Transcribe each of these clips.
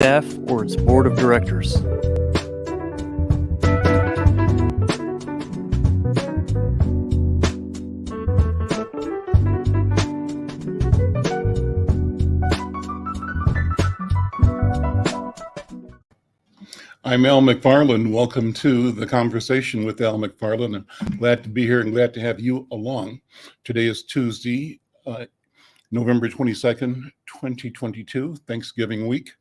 staff, or its board of directors. I'm Al McFarlane. Welcome to the conversation with Al McFarlane. I'm glad to be here and glad to have you along. Today is Tuesday, November 22nd, 2022, Thanksgiving week.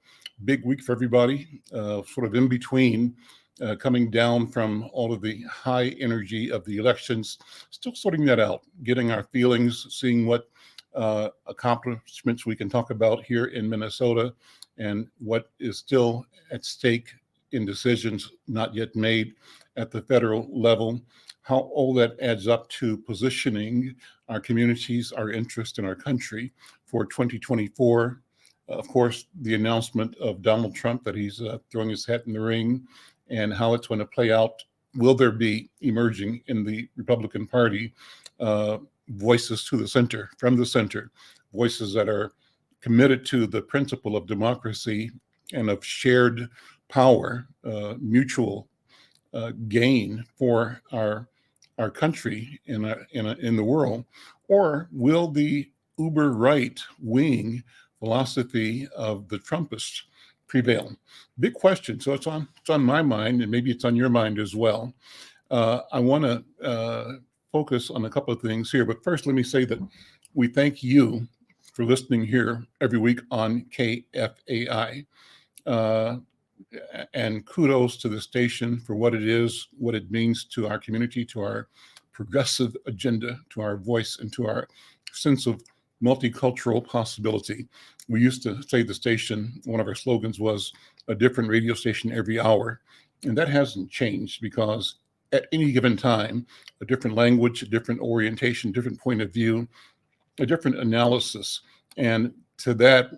Big week for everybody, sort of in between, coming down from all of the high energy of the elections, still sorting that out, getting our feelings, seeing what accomplishments we can talk about here in Minnesota and what is still at stake in decisions not yet made at the federal level, how all that adds up to positioning our communities, our interest in our country for 2024. Of course, the announcement of Donald Trump that he's throwing his hat in the ring and how it's going to play out. Will there be emerging in the Republican Party voices to the center, from the center, voices that are committed to the principle of democracy and of shared power, mutual gain for our country in the world? Or will the uber right wing philosophy of the Trumpists prevail? Big question. So it's on my mind, and maybe it's on your mind as well. I want to focus on a couple of things here, but first let me say that we thank you for listening here every week on KFAI. And kudos to the station for what it is, what it means to our community, to our progressive agenda, to our voice, and to our sense of multicultural possibility. We used to say the station, one of our slogans was a different radio station every hour. And that hasn't changed because at any given time, a different language, a different orientation, different point of view, a different analysis. And to that,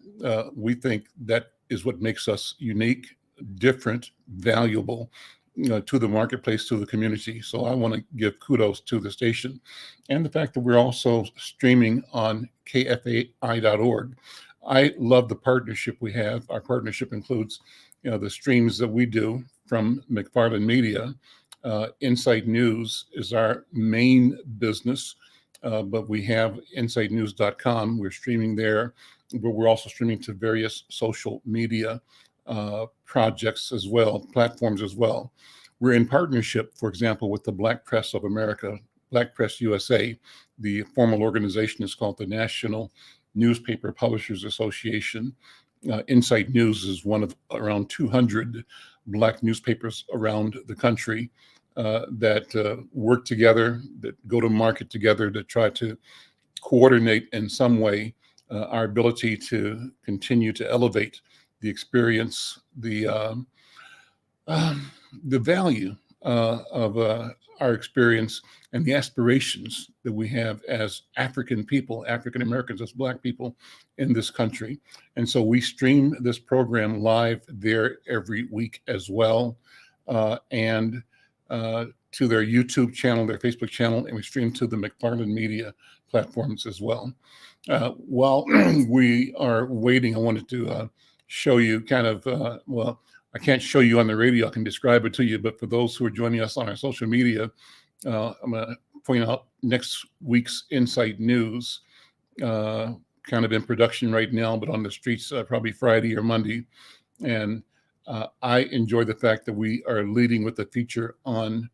we think that is what makes us unique, different, valuable to the marketplace, to the community. So I want to give kudos to the station and the fact that we're also streaming on kfai.org. I love the partnership we have. Our partnership includes the streams that we do from McFarlane Media. Insight News is our main business, but we have insightnews.com. We're streaming there, but we're also streaming to various social media projects as well, platforms as well. We're in partnership, for example, with the Black Press of America, Black Press USA. The formal organization is called the National Newspaper Publishers Association. Insight News is one of around 200 Black newspapers around the country that work together, that go to market together to try to coordinate in some way our ability to continue to elevate the experience, the value of our experience and the aspirations that we have as African people, African Americans, as Black people in this country. And so we stream this program live there every week as well, and to their YouTube channel, their Facebook channel, and we stream to the McFarlane Media platforms as well. While we are waiting, I wanted to show you kind of, well, I can't show you on the radio, I can describe it to you, but for those who are joining us on our social media, I'm going to point out next week's Insight News, kind of in production right now, but on the streets probably Friday or Monday. And I enjoy the fact that we are leading with a feature on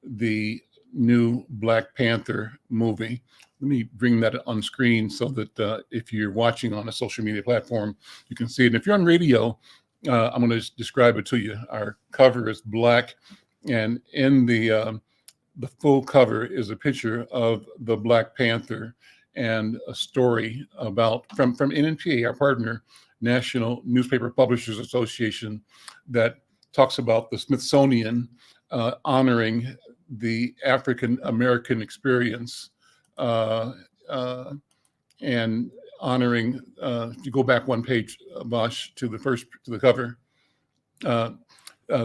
the new Black Panther movie. Let me bring that on screen so that if you're watching on a social media platform, you can see it. And if you're on radio, I'm going to describe it to you. Our cover is black, and in the full cover is a picture of the Black Panther and a story about from NNPA, our partner, National Newspaper Publishers Association, that talks about the Smithsonian honoring the African American experience and honoring. If you go back one page, Bosch, to the cover.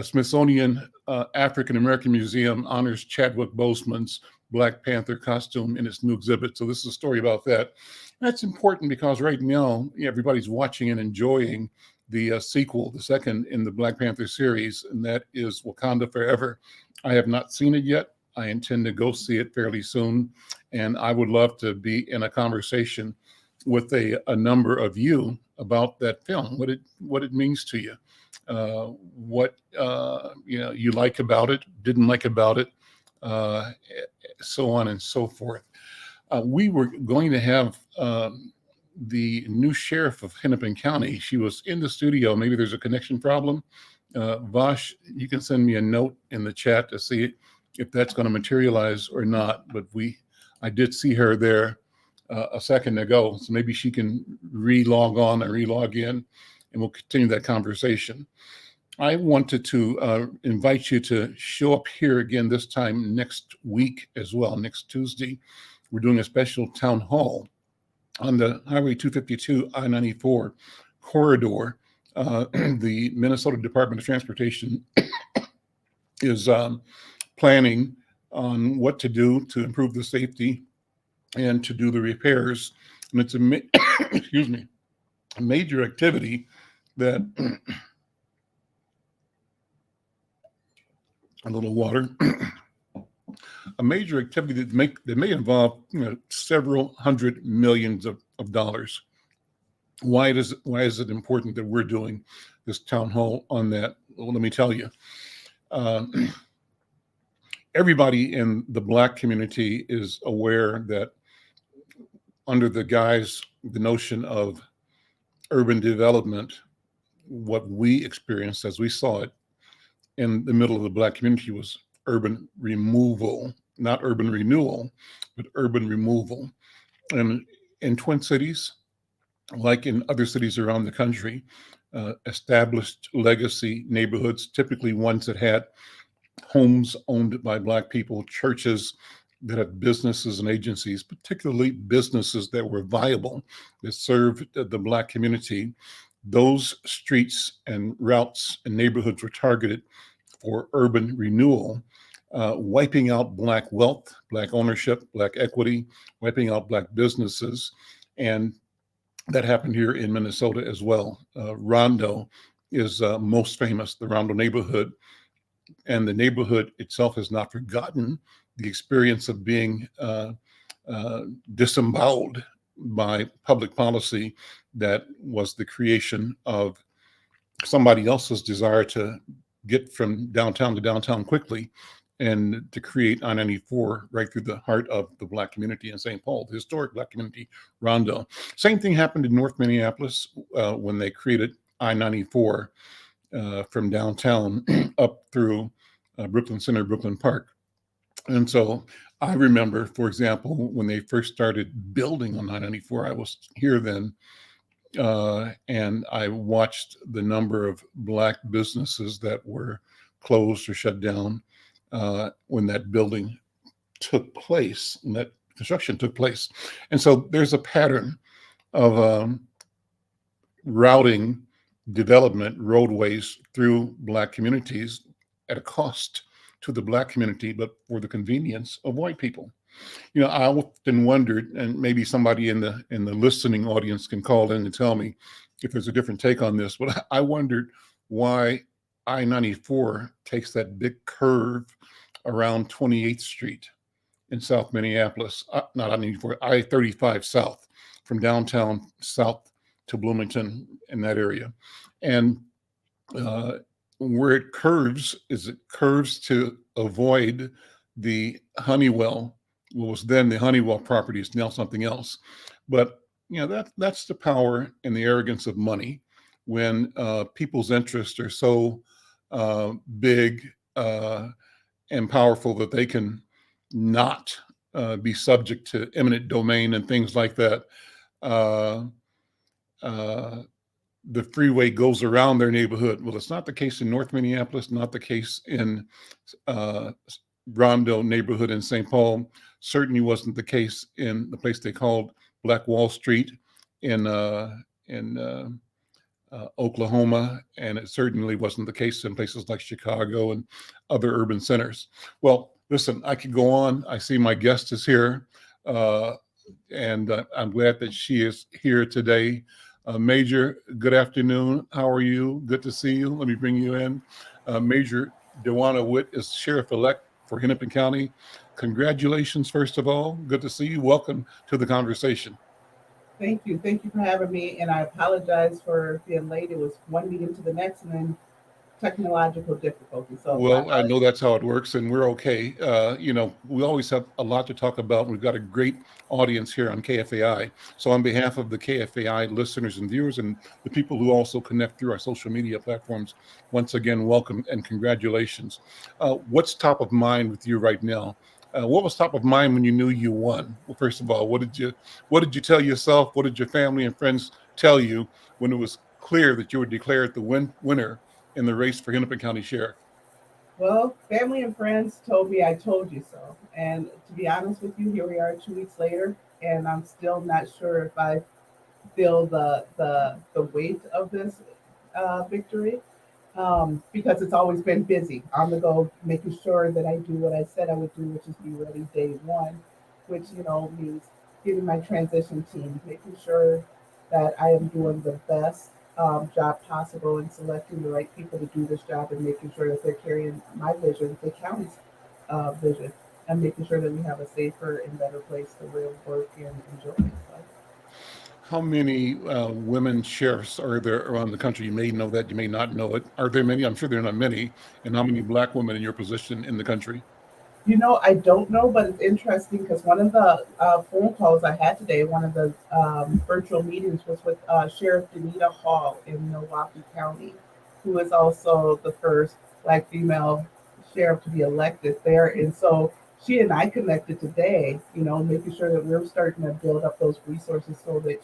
Smithsonian African American Museum honors Chadwick Boseman's Black Panther costume in its new exhibit. So this is a story about that. That's important because right now everybody's watching and enjoying the sequel, the second in the Black Panther series, and that is Wakanda Forever. I have not seen it yet. I intend to go see it fairly soon, and I would love to be in a conversation with a number of you about that film, what it means to you, what you like about it, didn't like about it, so on and so forth. We were going to have the new sheriff of Hennepin County. She was in the studio. Maybe there's a connection problem. Vosh, you can send me a note in the chat to see if that's going to materialize or not. But I did see her there a second ago, so maybe she can re-log on or re-log in, and we'll continue that conversation. I wanted to invite you to show up here again this time next week as well. Next Tuesday, we're doing a special town hall on the Highway 252 I-94 corridor. The Minnesota Department of Transportation is planning on what to do to improve the safety and to do the repairs. And it's excuse me, a major activity that a little water. A major activity that may involve several hundred millions of dollars. Why is it important that we're doing this town hall on that? Well, let me tell you. Everybody in the Black community is aware that under the notion of urban development, what we experienced as we saw it in the middle of the Black community was urban removal, not urban renewal, but urban removal. And in Twin Cities, like in other cities around the country, established legacy neighborhoods, typically ones that had homes owned by Black people, churches that had businesses and agencies, particularly businesses that were viable, that served the Black community. Those streets and routes and neighborhoods were targeted for urban renewal, wiping out Black wealth, Black ownership, Black equity, wiping out Black businesses. And that happened here in Minnesota as well. Rondo is most famous, the Rondo neighborhood. And the neighborhood itself has not forgotten the experience of being disemboweled by public policy that was the creation of somebody else's desire to get from downtown to downtown quickly and to create I-94 right through the heart of the Black community in St. Paul, the historic Black community, Rondo. Same thing happened in North Minneapolis when they created I-94 from downtown up through Brooklyn Center, Brooklyn Park. And so I remember, for example, when they first started building on I-94, I was here then, and I watched the number of Black businesses that were closed or shut down when that building took place, and that construction took place. And so there's a pattern of routing development, roadways through Black communities at a cost to the Black community, but for the convenience of white people. I often wondered, and maybe somebody in the listening audience can call in and tell me if there's a different take on this, but I wondered why I-94 takes that big curve around 28th Street in South Minneapolis, not I-94, I-35 South, from downtown south to Bloomington in that area. And where it curves to avoid the Honeywell, what was then the Honeywell property is now something else. But that's the power and the arrogance of money when people's interests are so big and powerful that they can not be subject to eminent domain and things like that. The freeway goes around their neighborhood. Well, it's not the case in North Minneapolis, not the case in Rondo neighborhood in St. Paul. Certainly wasn't the case in the place they called Black Wall Street in Oklahoma, and it certainly wasn't the case in places like Chicago and other urban centers. Well, listen, I could go on. I see my guest is here, and I'm glad that she is here today. Major, good afternoon. How are you? Good to see you. Let me bring you in. Major DeWanna Witt is Sheriff-Elect for Hennepin County. Congratulations, first of all. Good to see you. Welcome to the conversation. Thank you. Thank you for having me. And I apologize for being late. It was one meeting to the next and then technological difficulty. So Well, I know that's how it works, and we're okay. We always have a lot to talk about. We've got a great audience here on KFAI. So on behalf of the KFAI listeners and viewers and the people who also connect through our social media platforms, once again, welcome and congratulations. What's top of mind with you right now? What was top of mind when you knew you won? Well, first of all, what did you tell yourself? What did your family and friends tell you when it was clear that you were declared the winner in the race for Hennepin County Sheriff? well, family and friends told me I told you so. And to be honest with you, here we are 2 weeks later, and I'm still not sure if I feel the weight of this victory. Because it's always been busy on the go, making sure that I do what I said I would do, which is be ready day one, which means getting my transition team, making sure that I am doing the best job possible and selecting the right people to do this job and making sure that they're carrying my vision, the county's vision, and making sure that we have a safer and better place to live, work, and enjoy life. How many women sheriffs are there around the country? You may know that, you may not know it. Are there many? I'm sure there are not many. And how many Black women in your position in the country? I don't know, but it's interesting because one of the phone calls I had today, one of the virtual meetings was with Sheriff Danita Hall in Milwaukee County, who is also the first Black female sheriff to be elected there. And so she and I connected today, making sure that we're starting to build up those resources so that,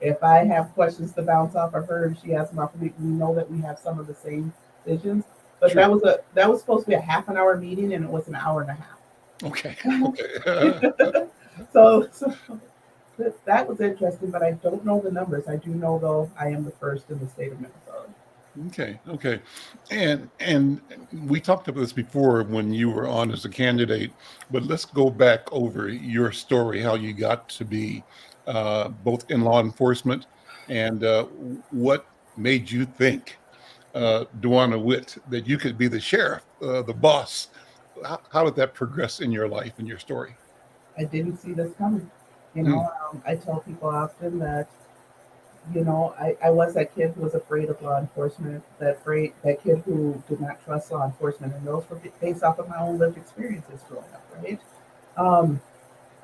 if I have questions to bounce off of her and she has them off of me, we know that we have some of the same visions. But Sure. that was supposed to be a half an hour meeting, and it was an hour and a half. Okay. Okay. So that was interesting, but I don't know the numbers. I do know though I am the first in the state of Minnesota. Okay. Okay. And we talked about this before when you were on as a candidate, but let's go back over your story, how you got to be both in law enforcement and what made you think, DeWanna Witt, that you could be the sheriff, the boss. How did that progress in your life and your story? I didn't see this coming. Hmm. I tell people often that I was that kid who was afraid of law enforcement, that kid who did not trust law enforcement, and those were based off of my own lived experiences growing up, right? Um,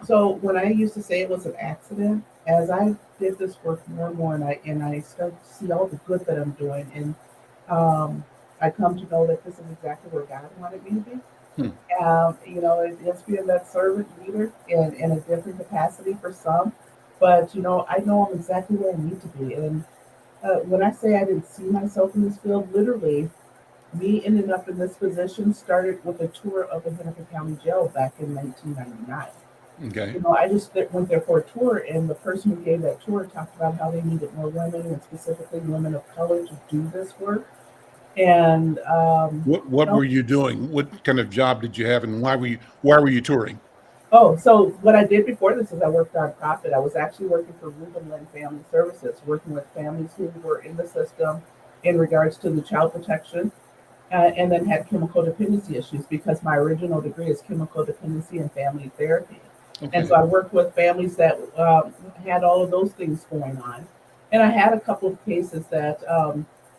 so when I used to say it was an accident, as I did this work more and more, and I start to see all the good that I'm doing, and I come to know that this is exactly where God wanted me to be. Hmm. It's being that servant leader in a different capacity for some, but I know I'm exactly where I need to be. And when I say I didn't see myself in this field, literally, me ending up in this position started with a tour of the Hennepin County Jail back in 1999. Okay. I just went there for a tour, and the person who gave that tour talked about how they needed more women, and specifically women of color, to do this work. And What were you doing? What kind of job did you have, and why were you touring? oh, so what I did before this is I worked nonprofit. I was actually working for Reuben Lynn Family Services, working with families who were in the system in regards to the child protection, and then had chemical dependency issues because my original degree is chemical dependency and family therapy. And so Okay. I worked with families that had all of those things going on. And I had a couple of cases that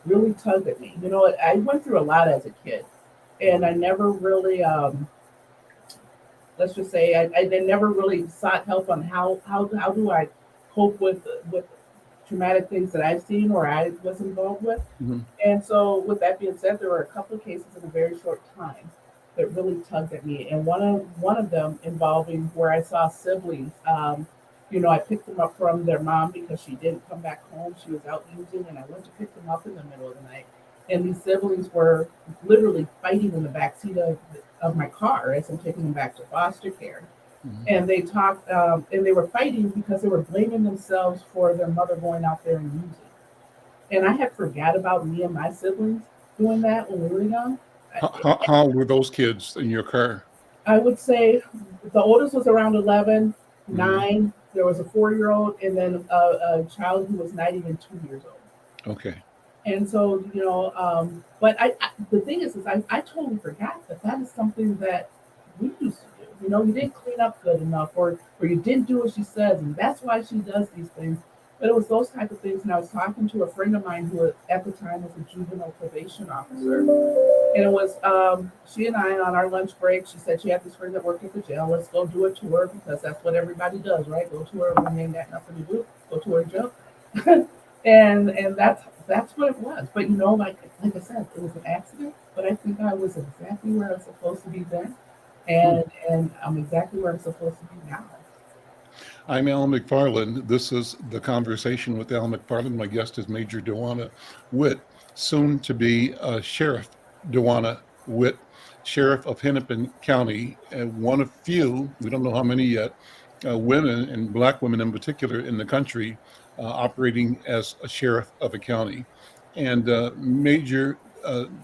really tugged at me. I went through a lot as a kid, and I never really, let's just say, I never really sought help on how do I cope with traumatic things that I've seen or I was involved with. Mhm. And so, with that being said, there were a couple of cases in a very short time that really tugged at me, and one of them involving where I saw siblings. I picked them up from their mom because she didn't come back home. She was out using, and I went to pick them up in the middle of the night. And these siblings were literally fighting in the back seat of my car as I'm taking them back to foster care. Mhm. And they talked, and they were fighting because they were blaming themselves for their mother going out there and using. And I had forgot about me and my siblings doing that when we were young. I, How old were those kids in your car? I would say the oldest was around 11, Mhm. 9. there was a 4-year-old and then a child who was not even 2 years old. Okay. And so, but the thing is I totally forgot that is something that we used to do. You didn't clean up good enough, or you didn't do what she says, and that's why she does these things. But it was those type of things. And I was talking to a friend of mine who at the time was a juvenile probation officer. And it was she and I on our lunch break. She said she had this friend that worked at the jail. Let's go do a tour because that's what everybody does, right? Go to her when they ain't got nothing to do. Go to her jail. and that's what it was. But like I said, it was an accident. But I think I was exactly where I was supposed to be then, and I'm exactly where I'm supposed to be now. I'm Alan McFarlane. This is The Conversation with Alan McFarlane. My guest is Major Dewanna Witt, soon to be Sheriff Dewanna Witt, Sheriff of Hennepin County, one of few, we don't know how many yet, women, and Black women in particular, in the country operating as a sheriff of a county. And Major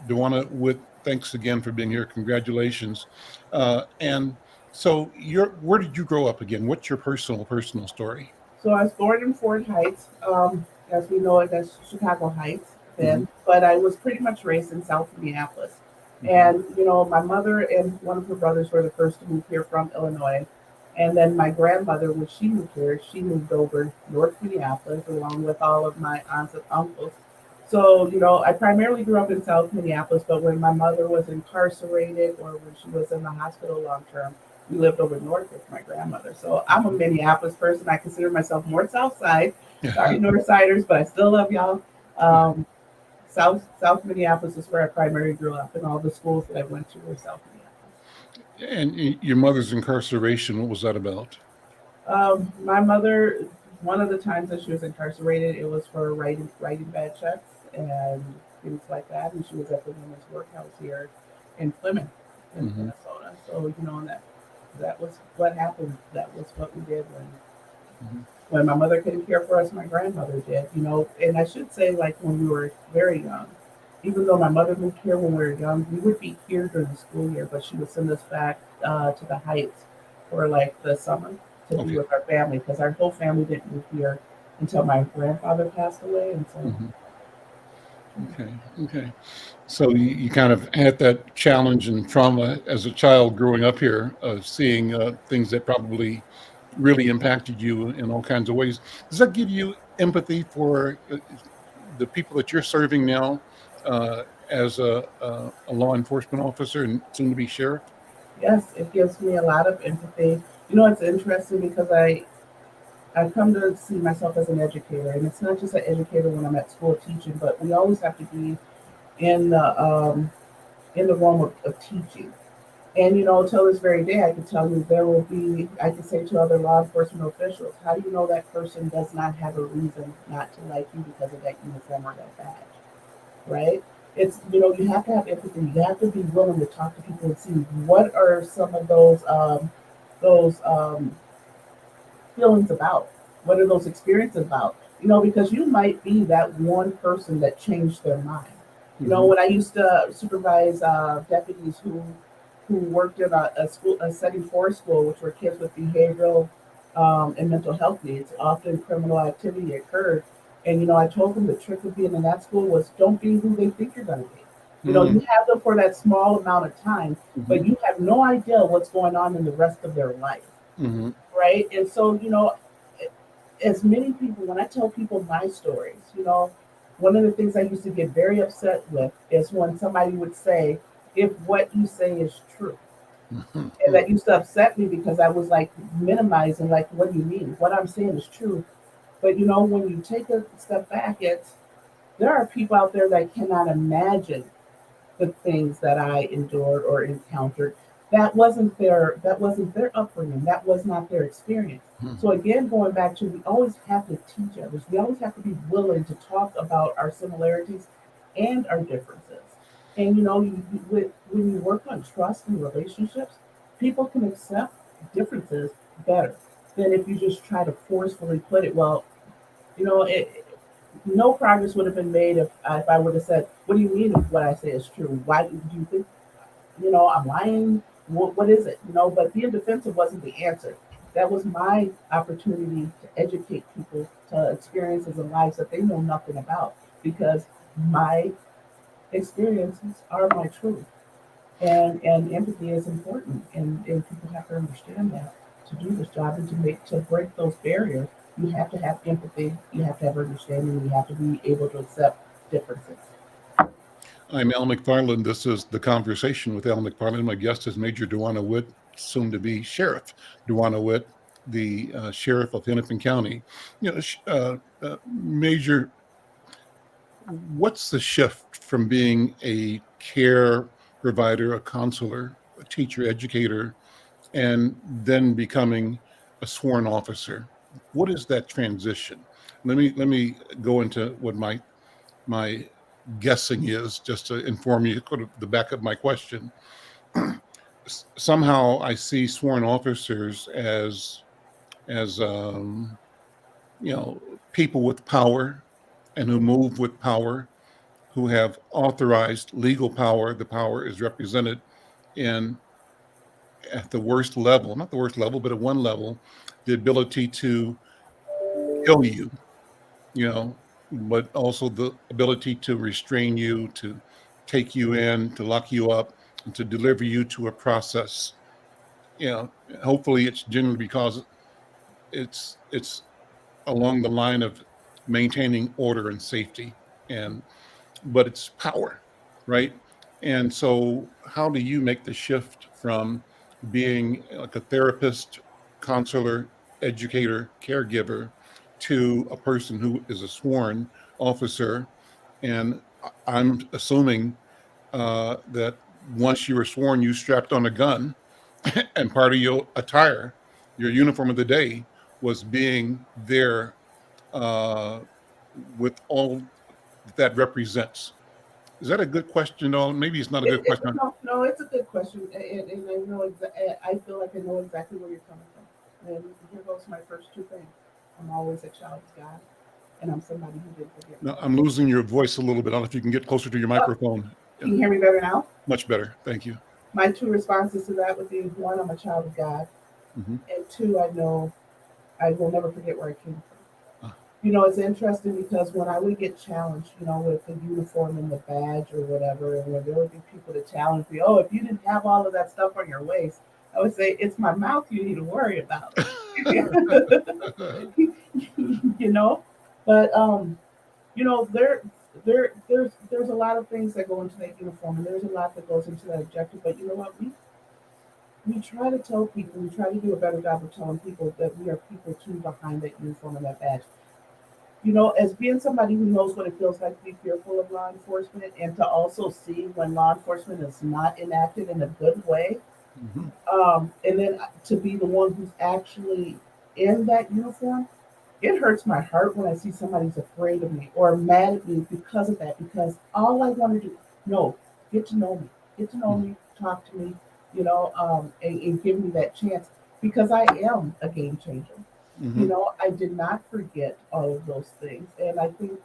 Dewanna Witt, thanks again for being here. Congratulations. And so where did you grow up again? What's your personal story? So I was born in Fort Heights, as we know it as Chicago Heights then, but I was pretty much raised in South Minneapolis. And, my mother and one of her brothers were the first to move here from Illinois. And then my grandmother, when she moved here, she moved over North Minneapolis along with all of my aunts and uncles. So, I primarily grew up in South Minneapolis, but when my mother was incarcerated or when she was in the hospital long term, we lived over north with my grandmother. So I'm a Minneapolis person. I consider myself more South Side. Sorry, North Siders, but I still love y'all. South Minneapolis is where I primarily grew up, and all the schools that I went to were South Minneapolis. And your mother's incarceration, what was that about? My mother, one of the times that she was incarcerated, it was for writing bad checks and things like that. And she was at the women's workhouse here in Plymouth, in Minnesota. So, that was what happened. That was what we did when my mother couldn't care for us, my grandmother did, and I should say, like, when we were very young, even though my mother moved here when we were young, we would be here during the school year, but she would send us back to the Heights for like the summer to be with our family, because our whole family didn't move here until my grandfather passed away. And so Okay. So you kind of had that challenge and trauma as a child growing up here, seeing things that probably really impacted you in all kinds of ways. Does that give you empathy for the people that you're serving now as a law enforcement officer and soon to be sheriff? Yes, it gives me a lot of empathy. It's interesting because I've come to see myself as an educator, and it's not just an educator when I'm at school teaching, but we always have to be in the realm of teaching. And till this very day, I can tell you I can say to other law enforcement officials, how do you know that person does not have a reason not to like you because of that uniform or that badge, right? It's, you have to have empathy. You have to be willing to talk to people and see what are some of those feelings about? What are those experiences about? Because you might be that one person that changed their mind. When I used to supervise deputies who worked in a setting for a school, which were kids with behavioral and mental health needs, often criminal activity occurred. And, I told them the trick of being in that school was don't be who they think you're going to be. You have them for that small amount of time, but you have no idea what's going on in the rest of their life. Right. And so, as many people, when I tell people my stories, one of the things I used to get very upset with is when somebody would say, if what you say is true. And that used to upset me because I was like minimizing, like, what do you mean? What I'm saying is true. But, when you take a step back, there are people out there that cannot imagine the things that I endured or encountered. That wasn't their upbringing. That was not their experience. So again, going back to, we always have to teach others. We always have to be willing to talk about our similarities and our differences. And when you work on trust and relationships, people can accept differences better than if you just try to forcefully put it. Well, no progress would have been made if I would have said, "What do you mean if what I say is true? Why do you think I'm lying? What is it?" But being defensive wasn't the answer. That was my opportunity to educate people to experiences in lives that they know nothing about, because my experiences are my truth. And empathy is important, and people have to understand that to do this job and to break those barriers, you have to have empathy, you have to have understanding, you have to be able to accept differences. I'm Al McFarlane. This is The Conversation with Al McFarlane. My guest is Major Dewanna Witt, soon to be Sheriff Dewanna Witt, the Sheriff of Hennepin County. Major, what's the shift from being a care provider, a counselor, a teacher, educator, and then becoming a sworn officer? What is that transition? Let me go into what my guessing is, just to inform you sort of the back of my question. Somehow I see sworn officers as people with power and who move with power, who have authorized legal power. The power is represented in, at the worst level, not the worst level, but at one level, the ability to kill you, you know, but also the ability to restrain you, to take you in, to lock you up, and to deliver you to a process. You know, hopefully it's generally because it's along the line of maintaining order and safety, and but it's power, right? And so, how do you make the shift from being like a therapist, counselor, educator, caregiver to a person who is a sworn officer? And I'm assuming that once you were sworn, you strapped on a gun, and part of your attire, your uniform of the day, was being there uh, with all that represents. Is that a good question? No, maybe it's not a good question. No, it's a good question, and I know I feel like I know exactly where you're coming from. And here goes my first two things. I'm always a child of God, and I'm somebody who didn't forget. No, I'm losing your voice a little bit. I don't know if you can get closer to your Oh, microphone. can you hear me better now? Much better. Thank you. My two responses to that would be: one, I'm a child of God, Hmm. and two, I know I will never forget where I came from. Ah. It's interesting because when I would get challenged, with the uniform and the badge or whatever, and when there would be people to challenge me, oh, if you didn't have all of that stuff on your waist, I would say, it's my mouth you need to worry about. you know, but there's a lot of things that go into that uniform, and there's a lot that goes into that objective. But you know what? We try to tell people, we try to do a better job of telling people that we are people too behind that uniform and that badge. As being somebody who knows what it feels like to be fearful of law enforcement, and to also see when law enforcement is not enacted in a good way, Hmm. and then to be the one who's actually in that uniform, it hurts my heart when I see somebody's afraid of me or mad at me because of that. Because all I want to do, no, get to know me, talk to me, and give me that chance, because I am a game changer. Hmm. I did not forget all of those things, and I think,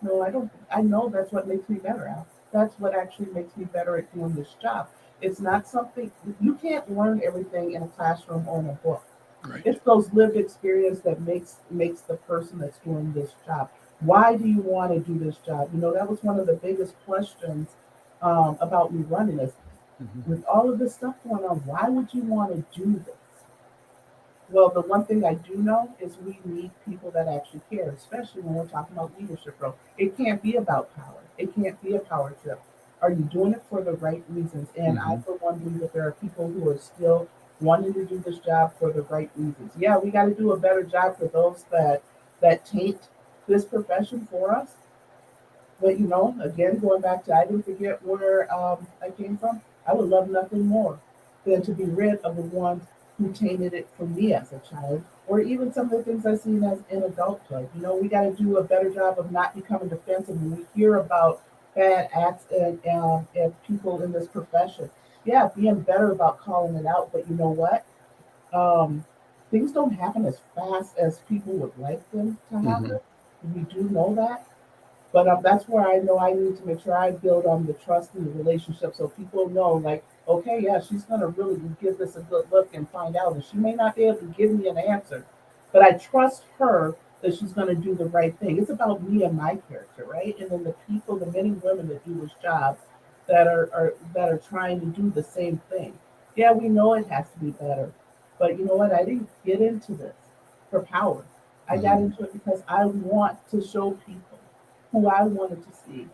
no, I don't. I know that's what makes me better, Al. That's what actually makes me better at doing this job. It's not something you can't learn everything in a classroom or in a book. Right. It's those lived experience that makes the person that's doing this job. Why do you want to do this job? That was one of the biggest questions about me running this. Hmm. With all of this stuff going on, why would you want to do this? Well, the one thing I do know is we need people that actually care, especially when we're talking about leadership role. It can't be about power. It can't be a power trip. Are you doing it for the right reasons? And I, Hmm. for one, believe that there are people who are still wanting to do this job for the right reasons. Yeah, we got to do a better job for those that taint this profession for us. But again, going back to, I didn't forget where I came from. I would love nothing more than to be rid of the ones who tainted it for me as a child, or even some of the things I've seen as in adulthood. We got to do a better job of not becoming defensive when we hear about bad acts and people in this profession. Yeah, being better about calling it out. But you know what? Um, Things don't happen as fast as people would like them to Hmm. happen. We do know that. But that's where I know I need to make sure I build on the trust and the relationship, so people know, like, okay, yeah, she's going to really give this a good look and find out. And she may not be able to give me an answer, but I trust her that she's going to do the right thing. It's about me and my character, right? And then the people, the men and women that do this job, that are trying to do the same thing. Yeah, we know it has to be better, but you know what? I didn't get into this for power. I got Mhm. into it because I want to show people who I wanted to see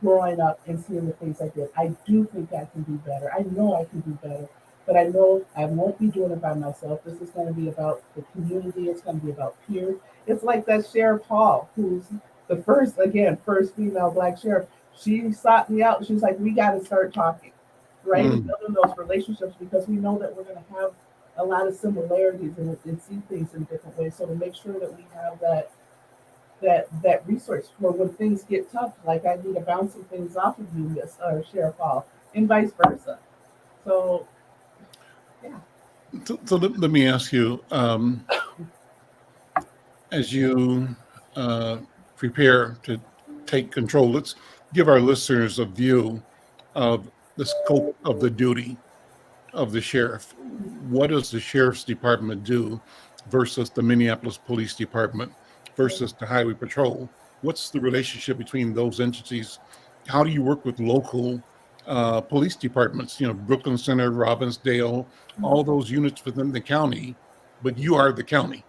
growing up and seeing the things I did. I do think I can do better. I know I can do better, but I know I won't be doing it by myself. This is going to be about the community. It's going to be about peers. It's like that Sheriff Hall, who's the first, again, first female Black sheriff. She sought me out. She's like, we got to start talking, right? And Mm. building those relationships, because we know that we're going to have a lot of similarities and see things in different ways. So to make sure that we have that resource for when things get tough, like I need to bounce some things off of you, Miss Sheriff Hall, and vice versa. So yeah. So let me ask you, as you uh, prepare to take control, let's give our listeners a view of the scope of the duty of the sheriff. What does the sheriff's department do versus the Minneapolis Police Department versus the Highway Patrol? What's the relationship between those entities? How do you work with local police departments? You know, Brooklyn Center, Robbinsdale, all those units within the county, but you are the county,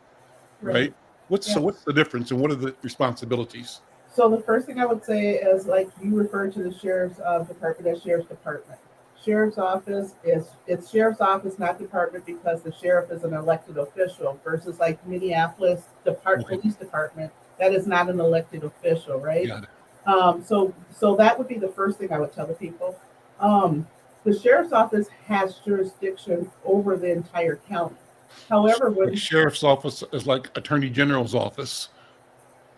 Right. right? What's Yeah. so what's the difference and what are the responsibilities? So the first thing I would say is, like, you refer to the sheriff's department as sheriff's department. Sheriff's office is, it's sheriff's office, not department, because the sheriff is an elected official versus like Minneapolis Okay, police department, that is not an elected official, right? got it. So that would be the first thing I would tell the people. Um, the sheriff's office has jurisdiction over the entire county. However, Like when sheriff's office is like attorney general's office,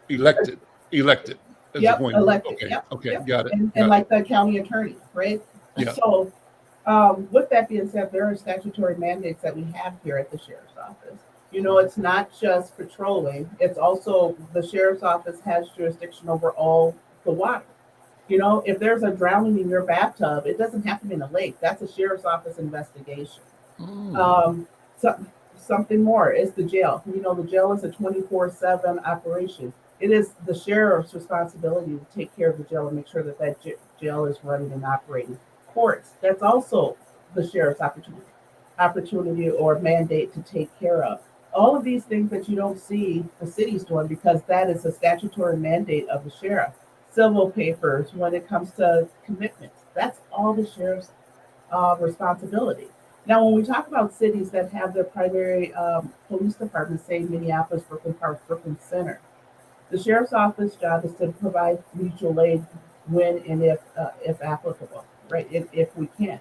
elected, elected as yep, appointed. elected, Okay, yep, okay, yep, got it, and got it. like the county attorney, right? Yeah. So, with that being said, there are statutory mandates that we have here at the sheriff's office. You know, it's not just patrolling; it's also the sheriff's office has jurisdiction over all the water. You know, if there's a drowning in your bathtub, it doesn't have to be in a lake. That's a sheriff's office investigation. Mm, Um, so, something more is the jail. You know, the jail is a 24/7 operation. It is the sheriff's responsibility to take care of the jail and make sure that jail is running and operating. Courts, that's also the sheriff's opportunity or mandate to take care of. All of these things that you don't see the cities doing, because that is a statutory mandate of the sheriff. Civil papers, when it comes to commitments, that's all the sheriff's responsibility. Now, when we talk about cities that have their primary police departments, say Minneapolis, Brooklyn Park, Brooklyn Center, the sheriff's office job is to provide mutual aid when and if applicable, right? If we can.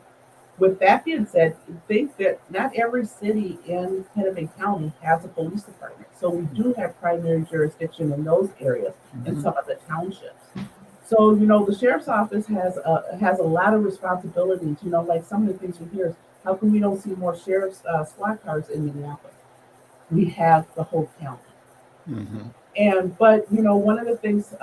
With that being said, think that not every city in Hennepin County has a police department. So we do have primary jurisdiction in those areas in mhm. some of the townships. So, you know, the sheriff's office has a lot of responsibilities. You know, like some of the things we hear is, how come we don't see more sheriff's SWAT cars in Minneapolis? We have the whole county. Mhm. And but you know, one of the things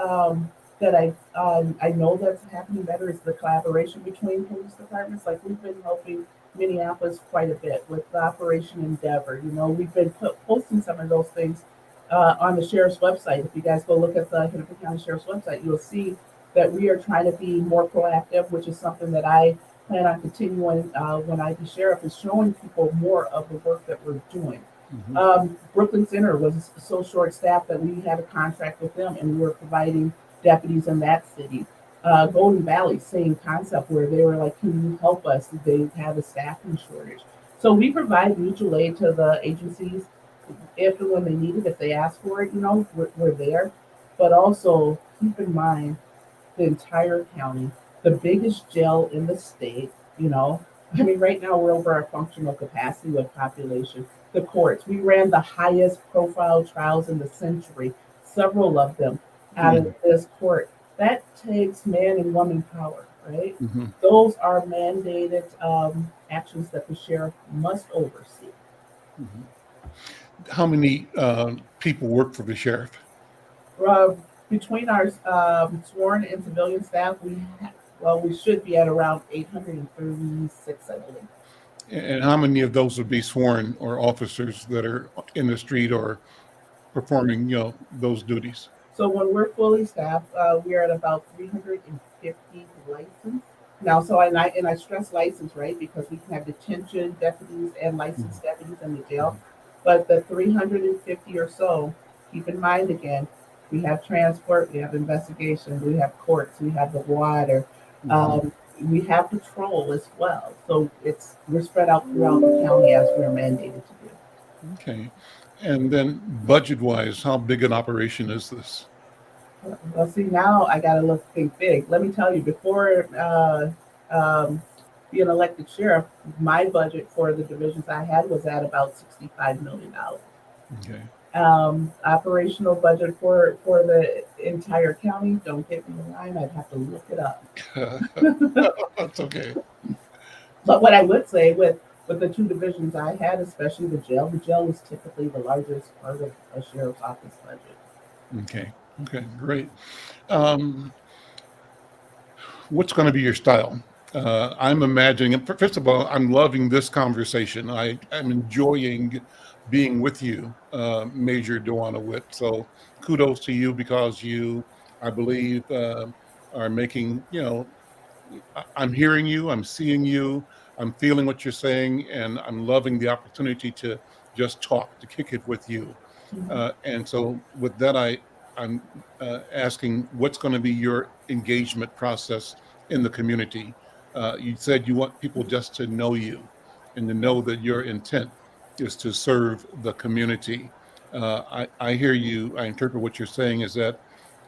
that I know that's happening better is the collaboration between police departments. Like, we've been helping Minneapolis quite a bit with the Operation Endeavor. You know, we've been posting some of those things on the sheriff's website. If you guys go look at the Hennepin County Sheriff's website, you'll see that we are trying to be more proactive, which is something that I plan on continuing when I be sheriff, is showing people more of the work that we're doing. Mhm. Brooklyn Center was so short staffed that we had a contract with them and we were providing deputies in that city. Golden Valley, same concept, where they were like, can you help us? They have a staffing shortage. So we provide mutual aid to the agencies if and when they need it, if they ask for it, you know, we're there. But also keep in mind the entire county, the biggest jail in the state, you know. I mean, right now we're over our functional capacity with population. The courts, we ran the highest profile trials in the century, several of them out of Mhm. this court. That takes man and woman power, right? Mhm. Those are mandated actions that the sheriff must oversee. Mhm. How many people work for the sheriff? Uh, Between our sworn and civilian staff, we should be at around 836, I believe. And how many of those would be sworn or officers that are in the street or performing, those duties? So when we're fully staffed, we are at about 350 licensed. Now, and I stress license, right? Because we can have detention deputies and licensed deputies in the jail. But the 350 or so, keep in mind again, we have transport, we have investigation, we have courts, we have the water, we have patrol as well. So we're spread out throughout the county as we're mandated to do. Okay. And then budget-wise, how big an operation is this? Well, see, now I got to think big. Let me tell you, before being elected sheriff, my budget for the divisions I had was at about $65 million. Okay. Operational budget for the entire county, don't get me in line, I'd have to look it up. That's okay. But what I would say with the two divisions I had, especially the jail was typically the largest part of a sheriff's office budget. Okay, great. What's going to be your style? I'm imagining, first of all, I'm loving this conversation. I'm enjoying being with you, Major Dewanna Witt. So kudos to you, because you, I believe, are making, I'm hearing you, I'm seeing you, I'm feeling what you're saying, and I'm loving the opportunity to just talk, to kick it with you. And so with that, I'm asking, what's going to be your engagement process in the community? You said you want people just to know you and to know that your intent is to serve the community. I hear you. I interpret what you're saying is that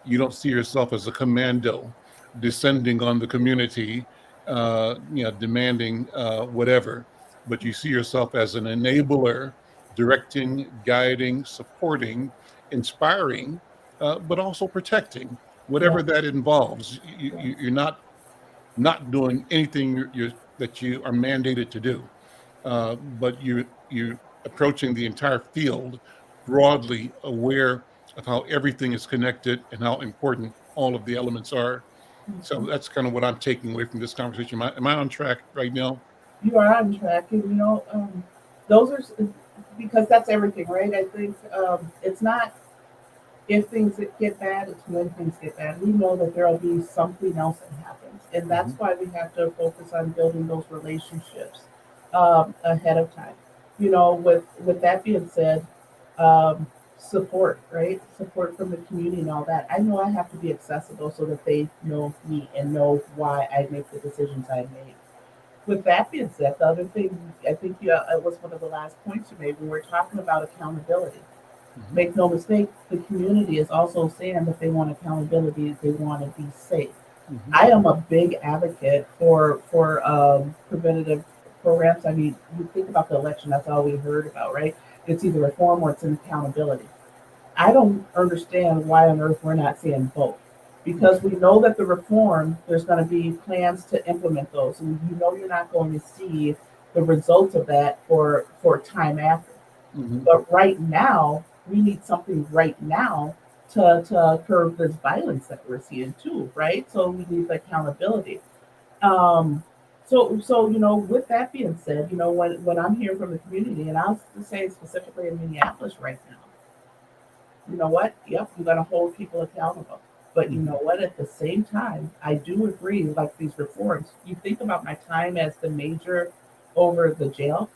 you don't see yourself as a commando descending on the community, demanding whatever, but you see yourself as an enabler, directing, guiding, supporting, inspiring, but also protecting, whatever that involves. You're not doing anything that you are mandated to do, but you're approaching the entire field broadly aware of how everything is connected and how important all of the elements are. So that's kind of what I'm taking away from this conversation. Am I on track right now? You are on track, and those are, because that's everything, right? I think it's not if things get bad, it's when things get bad. We know that there will be something else that happens, and that's why we have to focus on building those relationships ahead of time. With that being said, support, right? Support from the community and all that. I know I have to be accessible so that they know me and know why I make the decisions I make. With that being said, the other thing I think it was one of the last points you made when we're talking about accountability. Make no mistake, the community is also saying that they want accountability, they want to be safe. I am a big advocate for preventative programs. I mean, you think about the election, that's all we heard about, right? It's either reform or it's an accountability. I don't understand why on earth we're not seeing both. Because we know that the reform, there's going to be plans to implement those. And you're not going to see the results of that for time after. But right now, we need something right now to curb this violence that we're seeing too, right? So we need accountability. So with that being said, when I'm hearing from the community, and I'll say specifically in Minneapolis right now, you know what? Yep, you got to hold people accountable. But you know what? At the same time, I do agree, like these reforms. You think about my time as the major over the jail,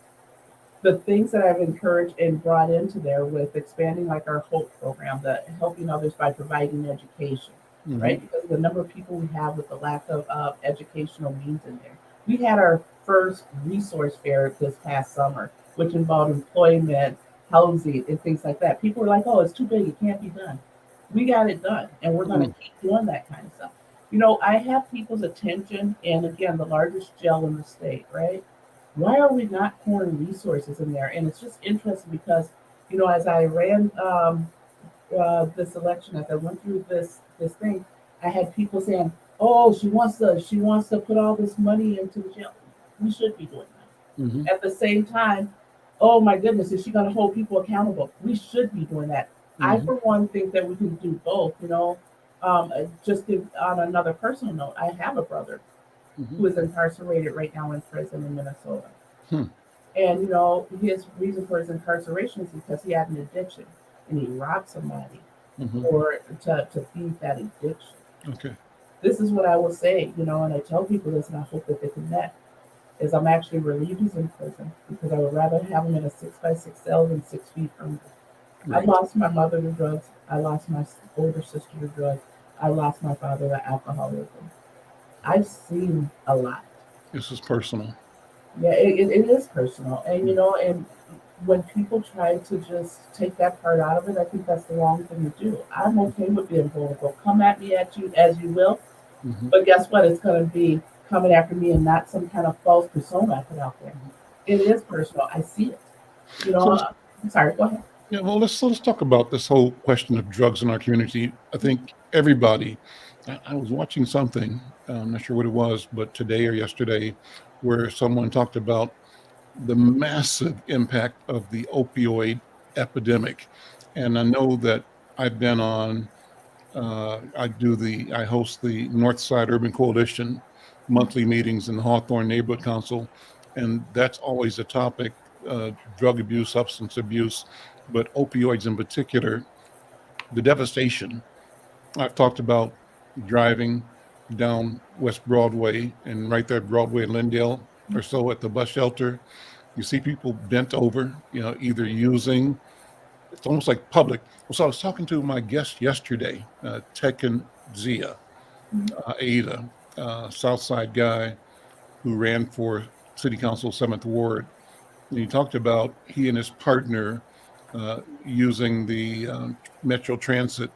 the things that I've encouraged and brought into there with expanding like our HOPE program, the helping others by providing education, right? Because the number of people we have with the lack of educational means in there. We had our first resource fair this past summer, which involved employment, housing, and things like that. People were like, oh, it's too big, it can't be done. We got it done, and we're going to keep doing that kind of stuff. I have people's attention, and again, the largest jail in the state, right? Why are we not pouring resources in there? And it's just interesting because, as I ran this election, as I went through this thing, I had people saying, "Oh, she wants to put all this money into the jail." We should be doing that. At the same time, oh my goodness, is she going to hold people accountable? We should be doing that. I, for one, think that we can do both. On another personal note, I have a brother who is incarcerated right now in prison in Minnesota. Hmm. And his reason for his incarceration is because he had an addiction and he robbed somebody Mhm. or to feed that addiction. Okay. This is what I will say, and I tell people this and I hope that they connect, is I'm actually relieved he's in prison because I would rather have him in a 6x6 cell than 6 feet under. I Right. lost my mother to drugs. I lost my older sister to drugs. I lost my father to alcoholism. I've seen a lot. This is personal. Yeah, it is personal. And, Mm. and when people try to just take that part out of it, I think that's the wrong thing to do. I'm okay with being vulnerable. Come at me at you as you will. Mhm. But guess what? It's going to be coming after me and not some kind of false persona I put out there. It is personal. I see it. So let's, I'm sorry. Go ahead. yeah, well, let's talk about this whole question of drugs in our community. I think everybody. I was watching something. I'm not sure what it was, but today or yesterday, where someone talked about the massive impact of the opioid epidemic, and I know that I've been on. I host the Northside Urban Coalition monthly meetings in the Hawthorne Neighborhood Council, and that's always a topic: drug abuse, substance abuse, but opioids in particular. The devastation. I've talked about driving down West Broadway and right there at Broadway and Lindale or so at the bus shelter. You see people bent over, either using, it's almost like public. So I was talking to my guest yesterday, Tekken Zia, Ada, Southside guy who ran for City Council 7th Ward. And he talked about he and his partner using the Metro Transit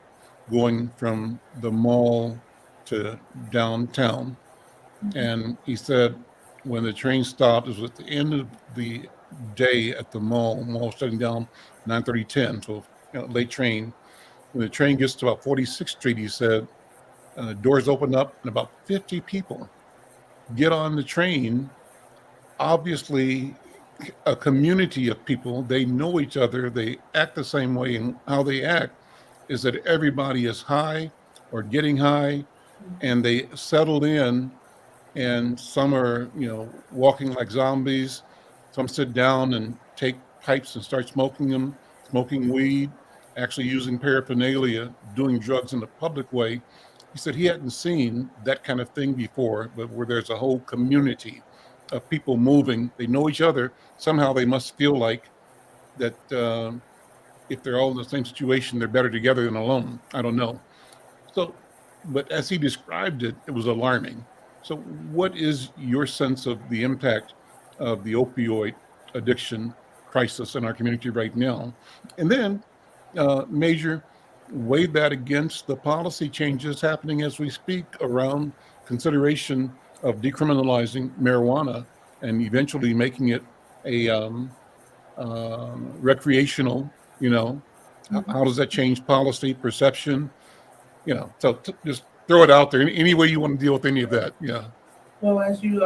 going from the mall to downtown. And he said when the train stopped, it was at the end of the day at the mall shutting down 9:30, 10, so late train. When the train gets to about 46th Street, he said, doors open up and about 50 people get on the train. Obviously, a community of people, they know each other, they act the same way, and how they act is that everybody is high or getting high, and they settled in, and some are, walking like zombies. Some sit down and take pipes and start smoking them, smoking weed, actually using paraphernalia, doing drugs in a public way. He said he hadn't seen that kind of thing before, but where there's a whole community of people moving, they know each other. Somehow they must feel like that if they're all in the same situation, they're better together than alone. I don't know. So, but as he described it, it was alarming. So, what is your sense of the impact of the opioid addiction crisis in our community right now? And then, Major, weigh that against the policy changes happening as we speak around consideration of decriminalizing marijuana and eventually making it a recreational. You know, Mhm. how does that change policy perception? So just throw it out there any way you want to deal with any of that. Yeah. Well, as you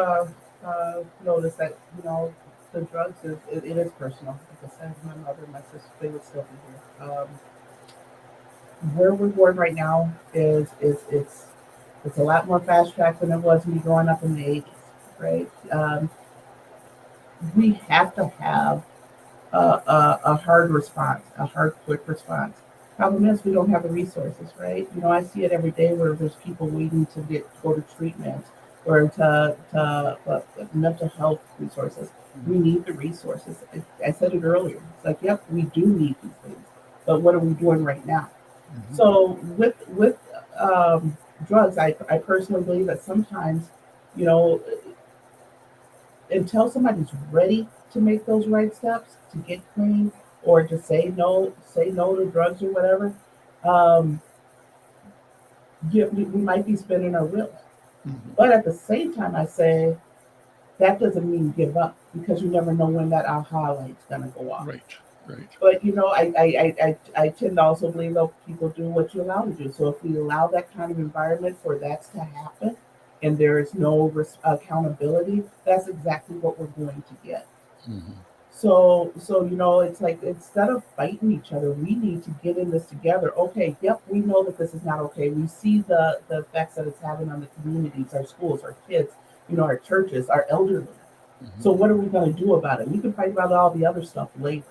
notice that the drugs it is personal. Like I said, my mother, my sister, they would still be here. Where we're going right now it's a lot more fast track than it was me growing up in the 80s, right? We have to have a hard response, a hard, quick response. Problem is, we don't have the resources, right? I see it every day where there's people waiting to go to treatment or to mental health resources. We need the resources. I said it earlier. It's like, yep, we do need these things, but what are we doing right now? Mhm. So with drugs, I personally believe that sometimes, you know, until somebody's ready to make those right steps to get clean or to say no to drugs or whatever, um, we might be spinning our wheels. Mhm. But at the same time, I say that doesn't mean give up because you never know when that aha light's gonna go off. Right. Right. But I tend to also believe that people do what you allow to do. So if we allow that kind of environment for that to happen, and there is no accountability, that's exactly what we're going to get. Mhm. So it's like instead of fighting each other, we need to get in this together. Okay, yep, we know that this is not okay. We see the effects that it's having on the communities, our schools, our kids, our churches, our elderly. Mhm. So what are we going to do about it? We can fight about all the other stuff later.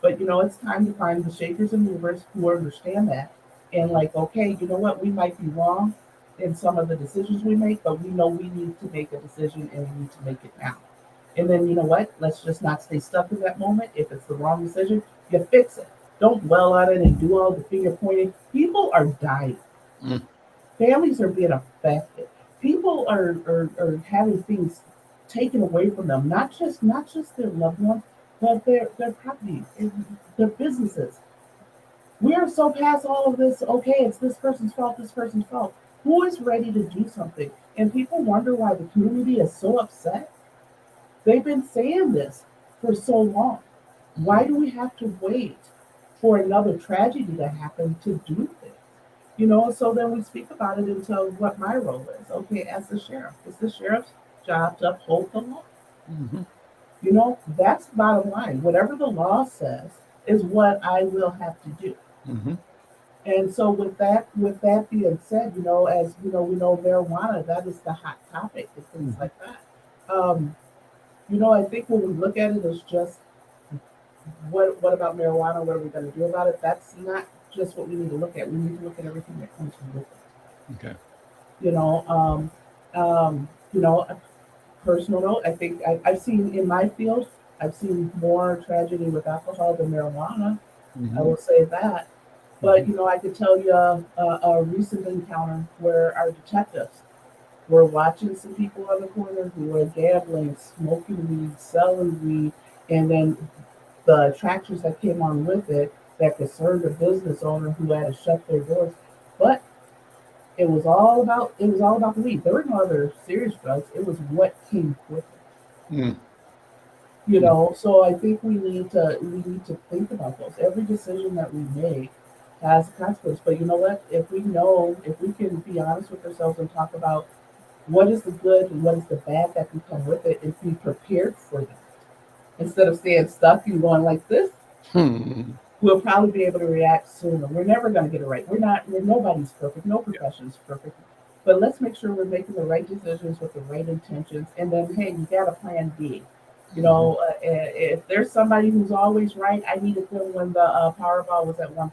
But it's time to find the shakers and movers who understand that and like, okay, you know what, we might be wrong in some of the decisions we make, but we know we need to make a decision and we need to make it now. And then you know what? Let's just not stay stuck in that moment. If it's the wrong decision, you fix it. Don't dwell on it and do all the finger pointing. People are dying. Mm. Families are being affected. People are having things taken away from them, not just their loved ones, but their property and their businesses. We are so past all of this. Okay, it's this person's fault. This person's fault. Who is ready to do something? And people wonder why the community is so upset. They've been saying this for so long. Why do we have to wait for another tragedy to happen to do this? So then we speak about it until what my role is. Okay, as the sheriff, it's the sheriff's job to uphold the law. Mhm. That's the bottom line. Whatever the law says is what I will have to do. Mhm. And so with that being said, as we know marijuana, that is the hot topic and things Mhm. like that. I think when we look at it as just what about marijuana? What are we going to do about it? That's not just what we need to look at. We need to look at everything that comes with it. Okay. You know, um, a personal note. I think I've seen in my field, I've seen more tragedy with alcohol than marijuana. I Mhm. will say that. But Mhm. I could tell you a recent encounter where our detectives were watching some people on the corner who were gambling, smoking weed, selling weed, and then the attractions that came on with it that concerned the business owner who had to shut their doors. But it was all about the weed. There were no other serious drugs. It was what came with it. Mm. Mm. So I think we need to think about those. Every decision that we make has a consequence. But you know what? If we can be honest with ourselves and talk about what is the good and what is the bad that can come with it, and be prepared for that instead of staying stuck and going like this, Hmm. we'll probably be able to react sooner. We're never going to get it right. Nobody's perfect. No Yeah. profession is perfect. But let's make sure we're making the right decisions with the right intentions. And then, hey, you got a plan B. Mhm. If there's somebody who's always right, I needed them when the Powerball was at 1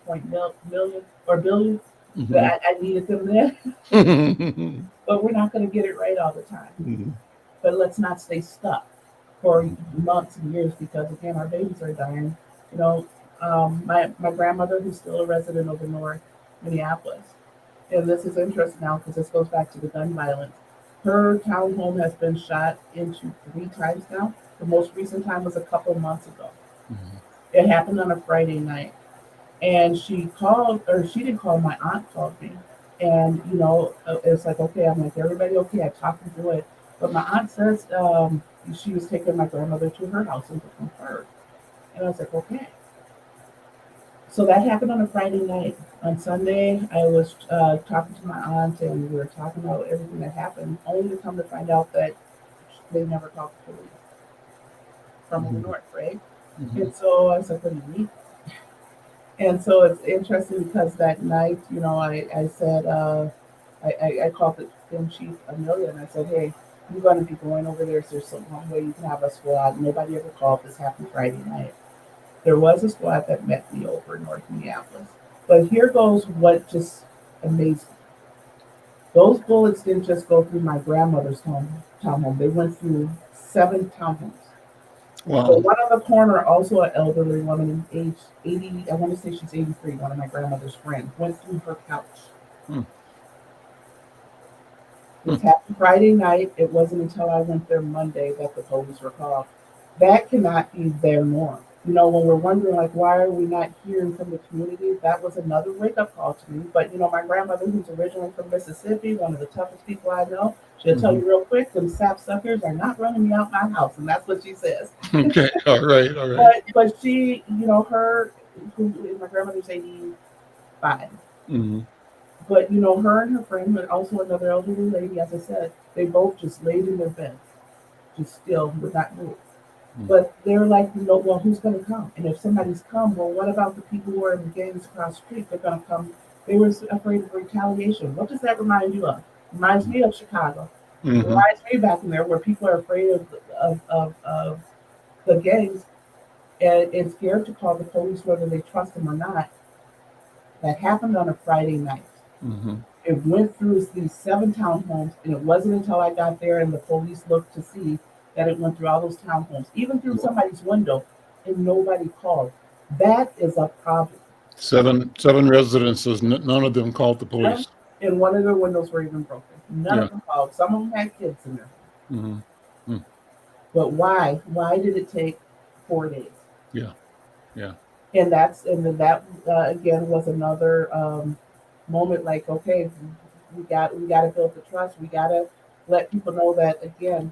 million or billion. Mhm. I needed them then, Mhm. but we're not going to get it right all the time. Mhm. But let's not stay stuck for months and years because again, our babies are dying. You know, my grandmother, who's still a resident of the North Minneapolis, and this is interesting now because this goes back to the gun violence. Her townhome has been shot into 3 times now. The most recent time was a couple months ago. Mhm. It happened on a Friday night, and she called, or she didn't call. My aunt called me, and it's like, okay, I'm like, everybody okay? I talked her through it, but my aunt says she was taking my grandmother to her house and to confirm, and I was like, okay. So that happened on a Friday night. On Sunday, I was talking to my aunt, and we were talking about everything that happened, only to come to find out that they never called the police from the Mhm. north, right? Mhm. And so I was like, what do you mean? And so it's interesting because that night, I said, I called the film chief Amelia and I said, hey, I'm going to be going over there. Is there some one way you can have a squad? Nobody ever called. This happened Friday night. There was a squad that met me over in North Minneapolis. But here goes what just amazed me. Those bullets didn't just go through my grandmother's townhome. They went through 7 townhomes. The Wow. one on the corner, also an elderly woman, age 80, I want to say she's 83, one of my grandmother's friends, went through her couch. Hmm. This Hmm. happened Friday night. It wasn't until I went there Monday that the police were called. That cannot be their norm. When we're wondering, like, why are we not hearing from the community? That was another wake up call to me. But, my grandmother, who's originally from Mississippi, one of the toughest people I know, she'll tell Mhm. you real quick, them sapsuckers are not running me out my house. And that's what she says. Okay. All right. All right. But she, my grandmother's 85. Mhm. But her and her friend, but also another elderly lady, as I said, they both just laid in their beds, just still would not move. But they're like, no, well, who's going to come? And if somebody's come, well, what about the people who are in the gangs across the street? They're going to come. They were afraid of retaliation. What does that remind you of? Reminds me of Chicago. Mm-hmm. Reminds me back in there where people are afraid of the gangs and scared to call the police whether they trust them or not. That happened on a Friday night. Mm-hmm. It went through these 7 townhomes, and it wasn't until I got there and the police looked to see that it went through all those townhomes, even through somebody's window, and nobody called. That is a problem. Seven residences. None of them called the police. And one of their windows were even broken. None of them called. Some of them had kids in there. Mm-hmm. But why? Why did it take 4 days? Yeah. Yeah. And that again was another moment. Like, okay, we got to build the trust. We got to let people know that, again,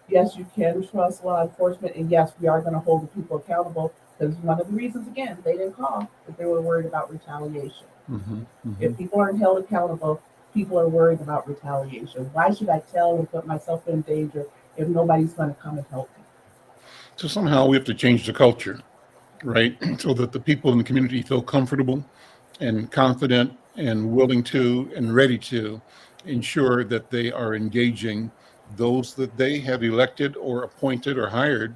yes, you can trust law enforcement, and yes, we are going to hold the people accountable. Because one of the reasons, again, they didn't call, is they were worried about retaliation. Mm-hmm. Mm-hmm. If people aren't held accountable, people are worried about retaliation. Why should I tell and put myself in danger if nobody's going to come and help me? So somehow we have to change the culture, right? So that the people in the community feel comfortable and confident and willing to and ready to ensure that they are engaging those that they have elected or appointed or hired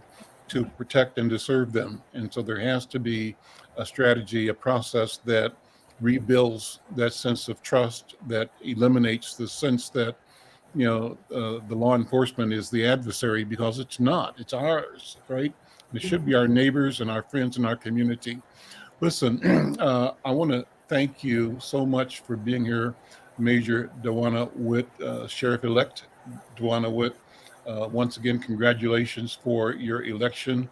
to protect and to serve them. And so there has to be a strategy, a process that rebuilds that sense of trust, that eliminates the sense that the law enforcement is the adversary, because it's not. It's ours, right? And it should be our neighbors and our friends in our community. Listen, I want to thank you so much for being here, Major Dewanna Witt, Sheriff-Elect Dewanna Witt. Once again, congratulations for your election.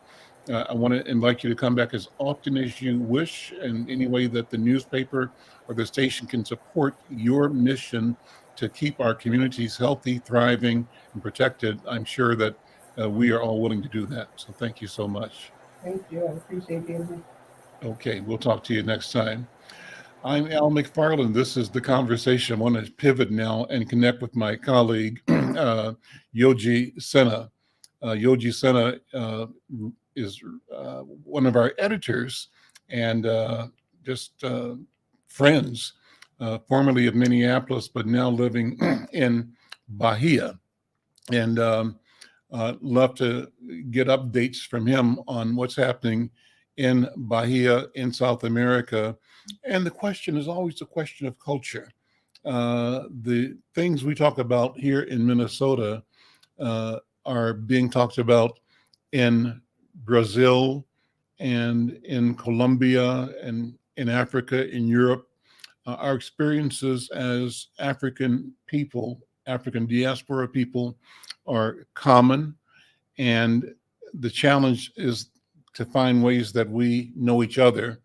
I want to invite you to come back as often as you wish, and any way that the newspaper or the station can support your mission to keep our communities healthy, thriving, and protected. I'm sure that we are all willing to do that. So thank you so much. Thank you. I appreciate being here. Okay, we'll talk to you next time. I'm Al McFarlane. This is The Conversation. I want to pivot now and connect with my colleague, Yogi Senna. Yogi Senna is one of our editors and just friends, formerly of Minneapolis, but now living in Bahia. And love to get updates from him on what's happening in Bahia, in South America. And the question is always a question of culture. The things we talk about here in Minnesota are being talked about in Brazil and in Colombia and in Africa, in Europe. Our experiences as African people, African diaspora people, are common. And the challenge is to find ways that we know each other.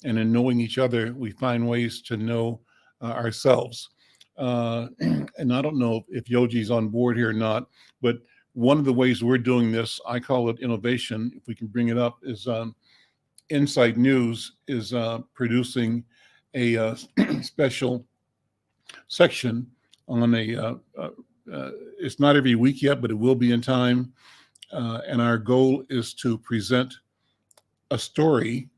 And in knowing each other, we find ways to know ourselves. And I don't know if Yogi's on board here or not, but one of the ways we're doing this, I call it innovation, if we can bring it up, is Insight News is producing a special section on it's not every week yet, but it will be in time. And our goal is to present a story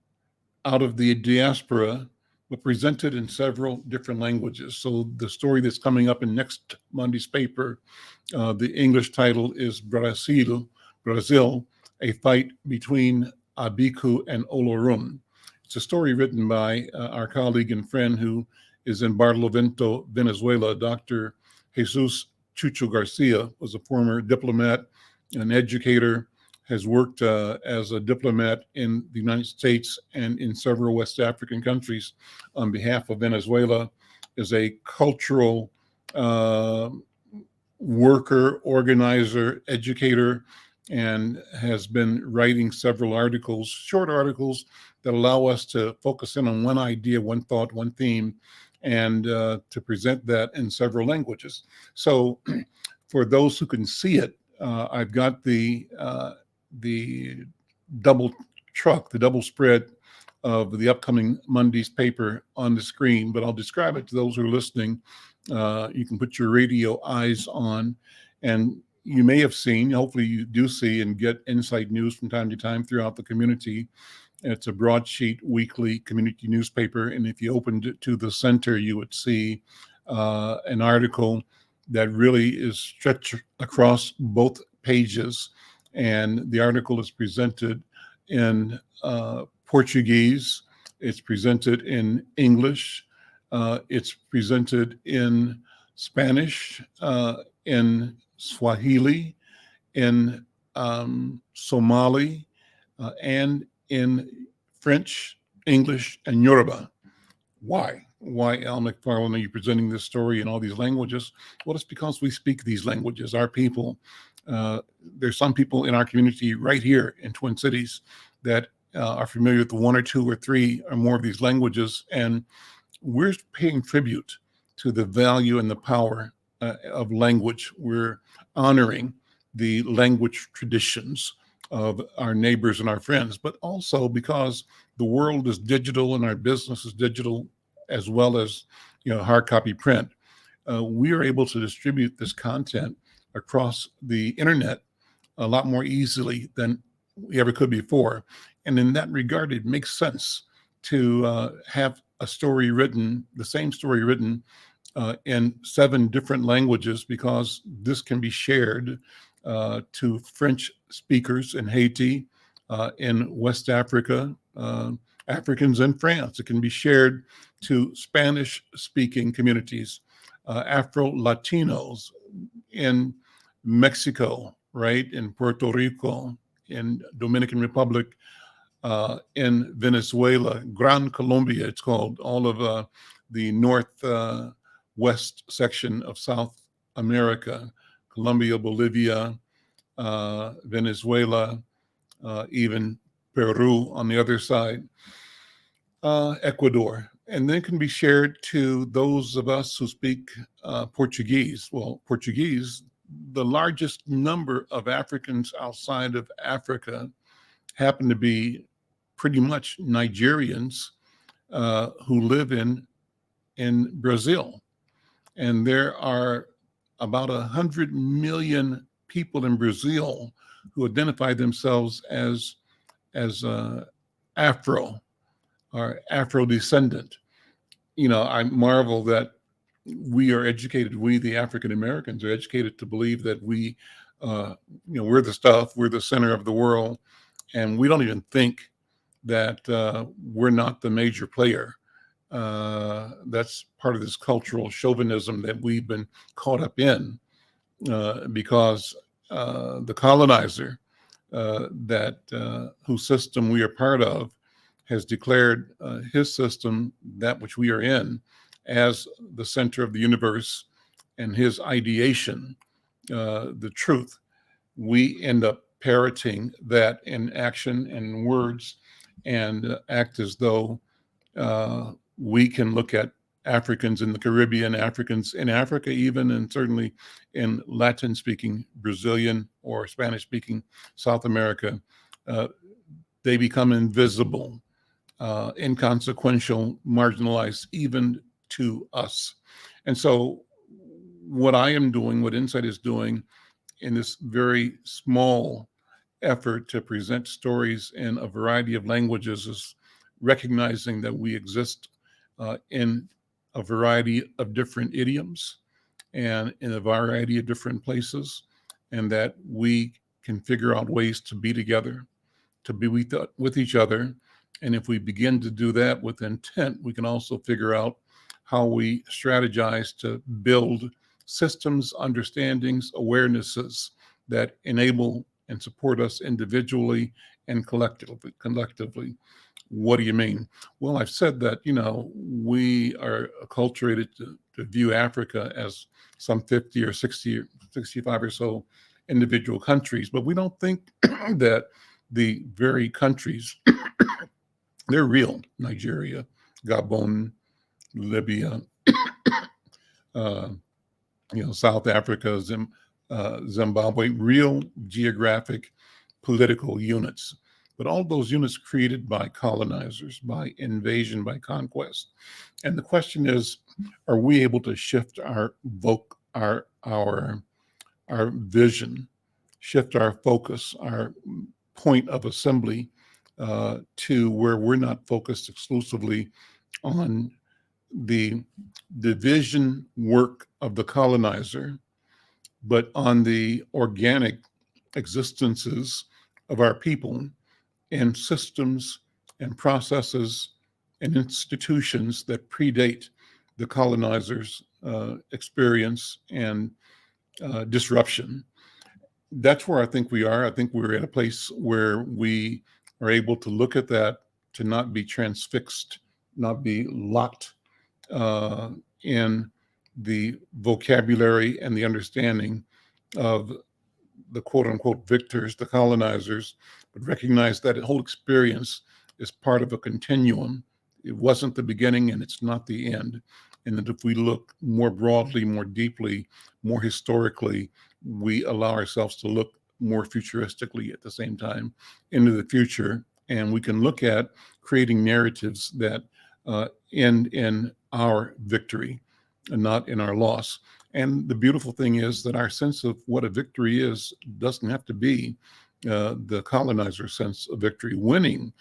out of the diaspora, but presented in several different languages. So the story that's coming up in next Monday's paper, the English title is Brazil, a fight between Abiku and Olorum. It's a story written by our colleague and friend who is in Barlovento, Venezuela. Dr. Jesus Chucho Garcia was a former diplomat, an educator, has worked as a diplomat in the United States and in several West African countries on behalf of Venezuela, is a cultural worker, organizer, educator, and has been writing several articles, short articles that allow us to focus in on one idea, one thought, one theme, and to present that in several languages. So for those who can see it, I've got the double truck, the double spread of the upcoming Monday's paper on the screen, but I'll describe it to those who are listening. You can put your radio eyes on, and you may have seen, hopefully you do see and get insight news from time to time throughout the community. It's a broadsheet weekly community newspaper. And if you opened it to the center, you would see an article that really is stretched across both pages. And the article is presented in Portuguese, it's presented in English, it's presented in Spanish, in Swahili, in Somali, and in French, English, and Yoruba. Why? Why, Al McFarlane, are you presenting this story in all these languages? Well, it's because we speak these languages, our people. There's some people in our community right here in Twin Cities that are familiar with one or two or three or more of these languages, and we're paying tribute to the value and the power of language. We're honoring the language traditions of our neighbors and our friends, but also because the world is digital and our business is digital, as well as hard copy print. We are able to distribute this content across the internet a lot more easily than we ever could before. And in that regard, it makes sense to have a story written, the same story written in 7 different languages, because this can be shared to French speakers in Haiti, in West Africa, Africans in France. It can be shared to Spanish-speaking communities, Afro-Latinos in Mexico, right, in Puerto Rico, in Dominican Republic, in Venezuela, Gran Colombia, it's called, all of the northwest section of South America, Colombia, Bolivia, Venezuela, even Peru on the other side, Ecuador. And then can be shared to those of us who speak Portuguese. Well, Portuguese, the largest number of Africans outside of Africa happen to be pretty much Nigerians who live in Brazil. And there are about 100 million people in Brazil who identify themselves as Afro or Afro descendant. I marvel that we are educated, we the African Americans are educated to believe that we're the stuff, we're the center of the world, and we don't even think that we're not the major player. That's part of this cultural chauvinism that we've been caught up in because the colonizer whose system we are part of has declared his system, that which we are in, as the center of the universe, and his ideation, the truth. We end up parroting that in action and words, and act as though we can look at Africans in the Caribbean, Africans in Africa even, and certainly in Latin-speaking Brazilian or Spanish-speaking South America. They become invisible, inconsequential, marginalized even to us. And so what I am doing, what Insight is doing in this very small effort to present stories in a variety of languages, is recognizing that we exist in a variety of different idioms and in a variety of different places, and that we can figure out ways to be together, to be with each other. And if we begin to do that with intent, we can also figure out how we strategize to build systems, understandings, awarenesses that enable and support us individually and collectively. What do you mean? Well, I've said that, we are acculturated to view Africa as some 50 or 60 or 65 or so individual countries, but we don't think that the very countries, they're real. Nigeria, Gabon, Libya, South Africa, Zimbabwe, real geographic political units. But all those units created by colonizers, by invasion, by conquest. And the question is, are we able to shift our our vision, shift our focus, our point of assembly to where we're not focused exclusively on the division work of the colonizer, but on the organic existences of our people and systems and processes and institutions that predate the colonizer's experience and disruption. That's where I think we are. I think we're at a place where we are able to look at that, to not be transfixed, not be locked in the vocabulary and the understanding of the quote unquote victors, the colonizers, but recognize that the whole experience is part of a continuum. It wasn't the beginning and it's not the end. And that if we look more broadly, more deeply, more historically, we allow ourselves to look more futuristically at the same time into the future. And we can look at creating narratives that end in our victory and not in our loss. And the beautiful thing is that our sense of what a victory is doesn't have to be the colonizer's sense of victory. Winning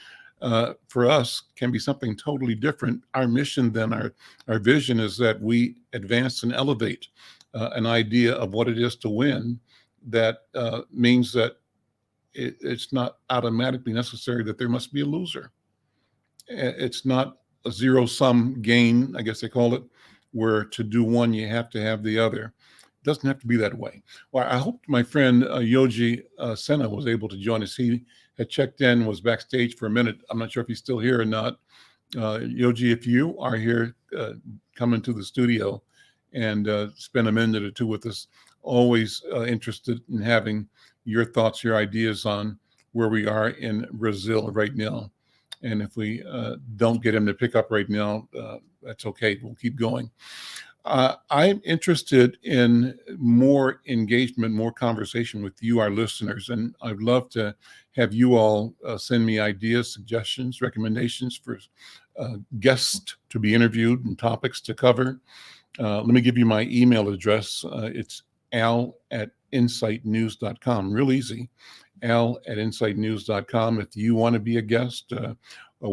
for us can be something totally different. Our mission then, our vision is that we advance and elevate an idea of what it is to win. That means that it's not automatically necessary that there must be a loser. It's not a zero-sum gain, I guess they call it, where to do one, you have to have the other. It doesn't have to be that way. Well, I hope my friend Yoji Sena was able to join us. He had checked in, was backstage for a minute. I'm not sure if he's still here or not. Yoji, if you are here, come into the studio and spend a minute or two with us. Always interested in having your thoughts, your ideas on where we are in Brazil right now. And if we don't get him to pick up right now, that's okay. We'll keep going. I'm interested in more engagement, more conversation with you, our listeners, and I'd love to have you all send me ideas, suggestions, recommendations for guests to be interviewed and topics to cover. Let me give you my email address. It's al@insightnews.com. Real easy. al@insightnews.com. If you want to be a guest, or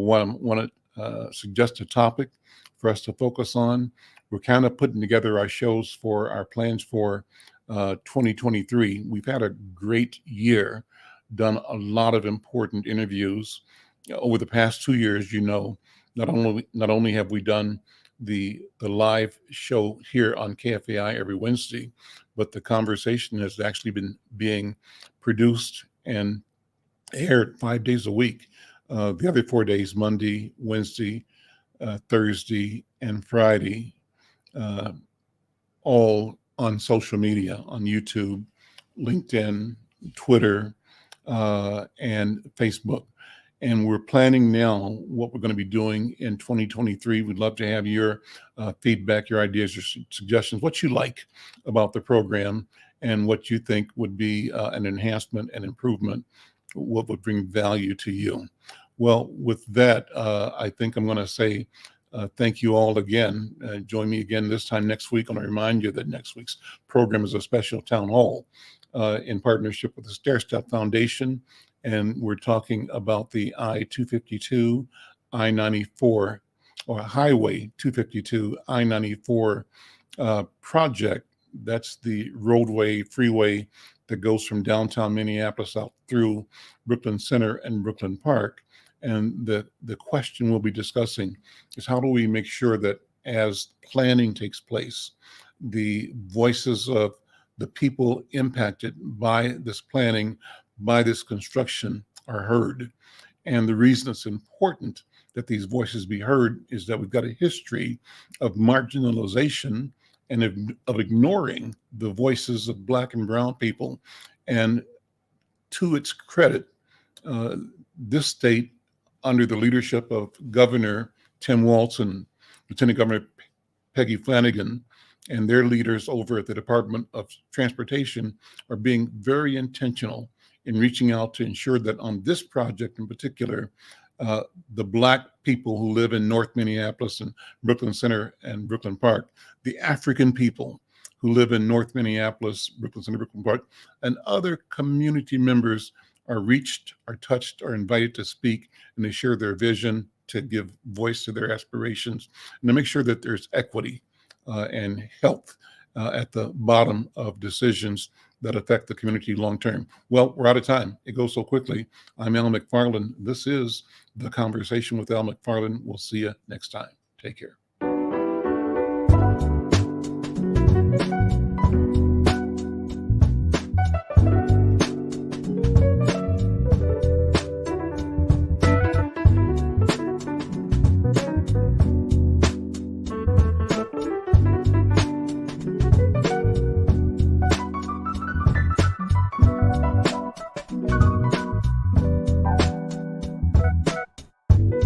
want to suggest a topic for us to focus on, we're kind of putting together our shows for our plans for 2023. We've had a great year, done a lot of important interviews over the past 2 years. You know, not only have we done the live show here on KFAI every Wednesday, but the conversation has actually been being produced and aired 5 days a week. The other 4 days, Monday, Wednesday, Thursday, and Friday, all on social media, on YouTube, LinkedIn, Twitter, and Facebook. And we're planning now what we're going to be doing in 2023. We'd love to have your feedback, your ideas, your suggestions, what you like about the program, and what you think would be an enhancement and improvement, what would bring value to you. Well, with that, I think I'm going to say thank you all again. Join me again this time next week. I want to remind you that next week's program is a special town hall in partnership with the Stair Step Foundation. And we're talking about the I-252, I-94, or Highway 252, I-94 project. That's the roadway, freeway that goes from downtown Minneapolis out through Brooklyn Center and Brooklyn Park. And the question we'll be discussing is, how do we make sure that as planning takes place, the voices of the people impacted by this planning, by this construction, are heard? And the reason it's important that these voices be heard is that we've got a history of marginalization and of ignoring the voices of Black and Brown people. And to its credit, this state, under the leadership of Governor Tim Walz and Lieutenant Governor Peggy Flanagan, and their leaders over at the Department of Transportation, are being very intentional in reaching out to ensure that on this project in particular, the Black people who live in North Minneapolis and Brooklyn Center and Brooklyn Park, the African people who live in North Minneapolis, Brooklyn Center, Brooklyn Park, and other community members are reached, are touched, are invited to speak, and they share their vision, to give voice to their aspirations, and to make sure that there's equity and health at the bottom of decisions that affect the community long term. Well, we're out of time. It goes so quickly. I'm Al McFarlane. This is The Conversation with Al McFarlane. We'll see you next time. Take care.